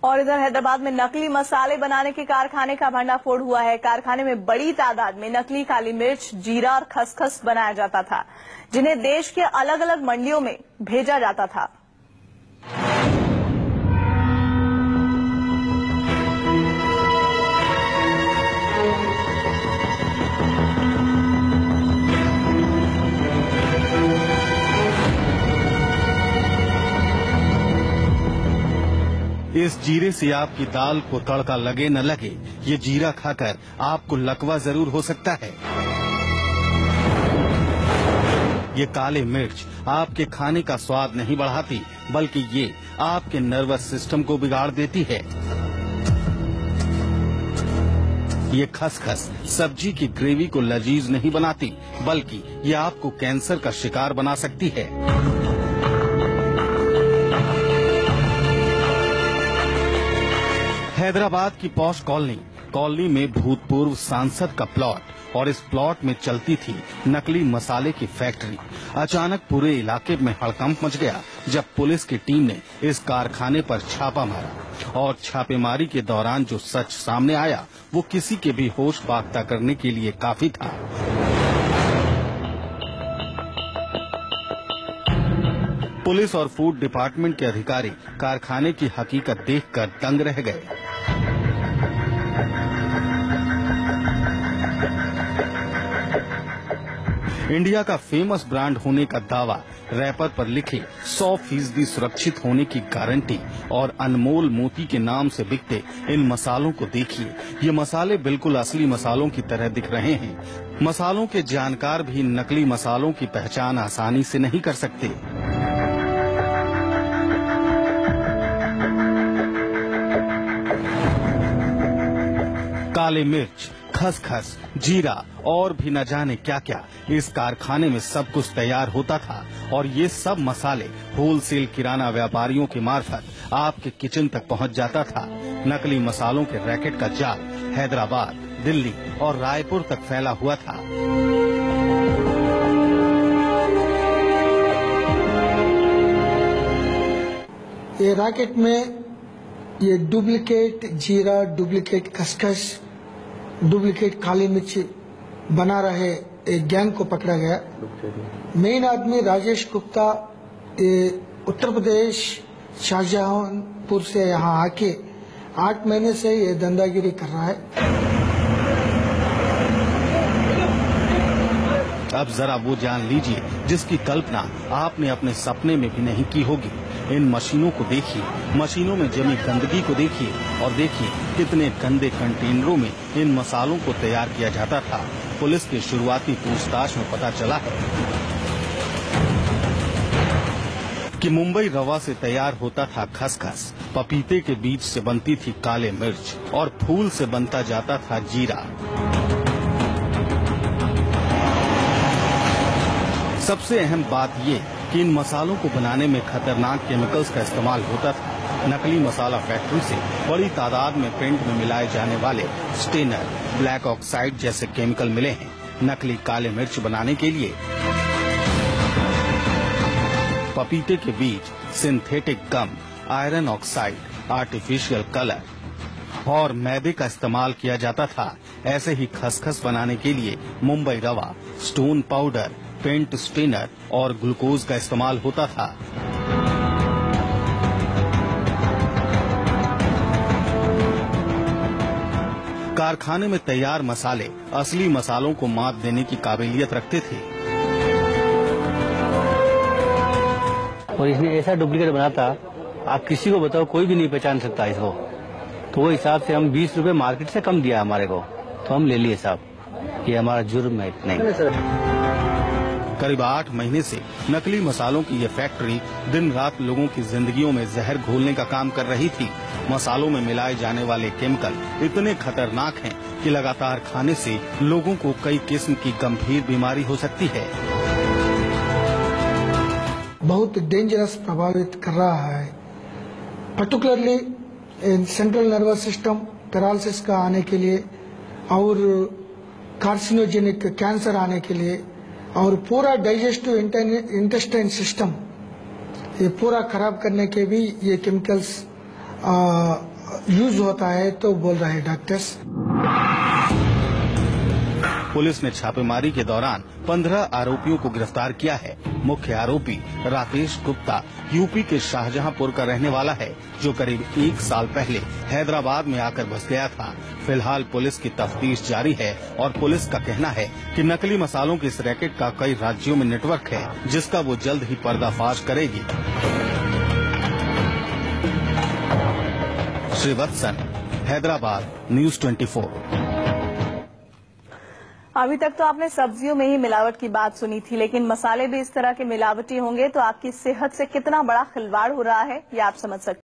और इधर हैदराबाद में नकली मसाले बनाने के कारखाने का भंडाफोड़ हुआ है। कारखाने में बड़ी तादाद में नकली काली मिर्च, जीरा और खसखस बनाया जाता था, जिन्हें देश के अलग अलग मंडियों में भेजा जाता था। इस जीरे से आपकी दाल को तड़का लगे न लगे, ये जीरा खाकर आपको लकवा जरूर हो सकता है। ये काले मिर्च आपके खाने का स्वाद नहीं बढ़ाती, बल्कि ये आपके नर्वस सिस्टम को बिगाड़ देती है। ये खसखस सब्जी की ग्रेवी को लजीज नहीं बनाती, बल्कि ये आपको कैंसर का शिकार बना सकती है। हैदराबाद की पॉश कॉलोनी में भूतपूर्व सांसद का प्लॉट और इस प्लॉट में चलती थी नकली मसाले की फैक्ट्री। अचानक पूरे इलाके में हड़कंप मच गया जब पुलिस की टीम ने इस कारखाने पर छापा मारा और छापेमारी के दौरान जो सच सामने आया वो किसी के भी होश बाख्ता करने के लिए काफी था। पुलिस और फूड डिपार्टमेंट के अधिकारी कारखाने की हकीकत देखकर दंग रह गए। इंडिया का फेमस ब्रांड होने का दावा, रैपर पर लिखे 100% सुरक्षित होने की गारंटी और अनमोल मोती के नाम से बिकते इन मसालों को देखिए। ये मसाले बिल्कुल असली मसालों की तरह दिख रहे हैं। मसालों के जानकार भी नकली मसालों की पहचान आसानी से नहीं कर सकते। काले मिर्च, खसखस, जीरा और भी न जाने क्या क्या इस कारखाने में सब कुछ तैयार होता था और ये सब मसाले होलसेल किराना व्यापारियों के मार्फत आपके किचन तक पहुंच जाता था। नकली मसालों के रैकेट का जाल हैदराबाद, दिल्ली और रायपुर तक फैला हुआ था। ये रैकेट में ये डुप्लीकेट जीरा, डुप्लीकेट खसखस, डुप्लीकेट काली मिर्च बना रहे एक गैंग को पकड़ा गया। मेन आदमी राजेश गुप्ता उत्तर प्रदेश शाहजहांपुर से यहाँ आके 8 महीने से ये धंधागिरी कर रहा है। अब जरा वो जान लीजिए जिसकी कल्पना आपने अपने सपने में भी नहीं की होगी। इन मशीनों को देखिए, मशीनों में जमी गंदगी को देखिए और देखिए कितने गंदे कंटेनरों में इन मसालों को तैयार किया जाता था। पुलिस की शुरुआती पूछताछ में पता चला है कि मुंबई रवा से तैयार होता था खसखस, पपीते के बीज से बनती थी काले मिर्च और फूल से बनता जाता था जीरा। सबसे अहम बात ये कि इन मसालों को बनाने में खतरनाक केमिकल्स का इस्तेमाल होता था। नकली मसाला फैक्ट्री से बड़ी तादाद में पेंट में मिलाए जाने वाले स्टेनर, ब्लैक ऑक्साइड जैसे केमिकल मिले हैं। नकली काले मिर्च बनाने के लिए पपीते के बीज, सिंथेटिक गम, आयरन ऑक्साइड, आर्टिफिशियल कलर और मैदे का इस्तेमाल किया जाता था। ऐसे ही खसखस बनाने के लिए मुंबई रवा, स्टोन पाउडर, पेंट स्टेनर और ग्लूकोज का इस्तेमाल होता था। कारखाने में तैयार मसाले असली मसालों को मात देने की काबिलियत रखते थे। और इसने ऐसा डुप्लीकेट बना था, आप किसी को बताओ कोई भी नहीं पहचान सकता इसको। तो वो हिसाब से हम 20 रुपए मार्केट से कम दिया हमारे को, तो हम ले लिए साहब। ये हमारा जुर्म है नहीं। करीब 8 महीने से नकली मसालों की ये फैक्ट्री दिन रात लोगों की जिंदगियों में जहर घोलने का काम कर रही थी। मसालों में मिलाए जाने वाले केमिकल इतने खतरनाक हैं कि लगातार खाने से लोगों को कई किस्म की गंभीर बीमारी हो सकती है। बहुत डेंजरस प्रभावित कर रहा है, particularly central nervous system paralysis का आने के लिए और कार्सिनोजेनिक कैंसर आने के लिए और पूरा डाइजेस्टिव इंटेस्टाइन सिस्टम ये पूरा खराब करने के भी ये केमिकल्स यूज होता है, तो बोल रहे हैं डॉक्टर्स। पुलिस ने छापेमारी के दौरान 15 आरोपियों को गिरफ्तार किया है। मुख्य आरोपी राकेश गुप्ता यूपी के शाहजहांपुर का रहने वाला है, जो करीब 1 साल पहले हैदराबाद में आकर बस गया था। फिलहाल पुलिस की तफ्तीश जारी है और पुलिस का कहना है कि नकली मसालों के इस रैकेट का कई राज्यों में नेटवर्क है, जिसका वो जल्द ही पर्दाफाश करेगी। श्रीवत्सन, हैदराबाद, न्यूज़ 24। अभी तक तो आपने सब्जियों में ही मिलावट की बात सुनी थी, लेकिन मसाले भी इस तरह के मिलावटी होंगे तो आपकी सेहत से कितना बड़ा खिलवाड़ हो रहा है, ये आप समझ सकते हैं।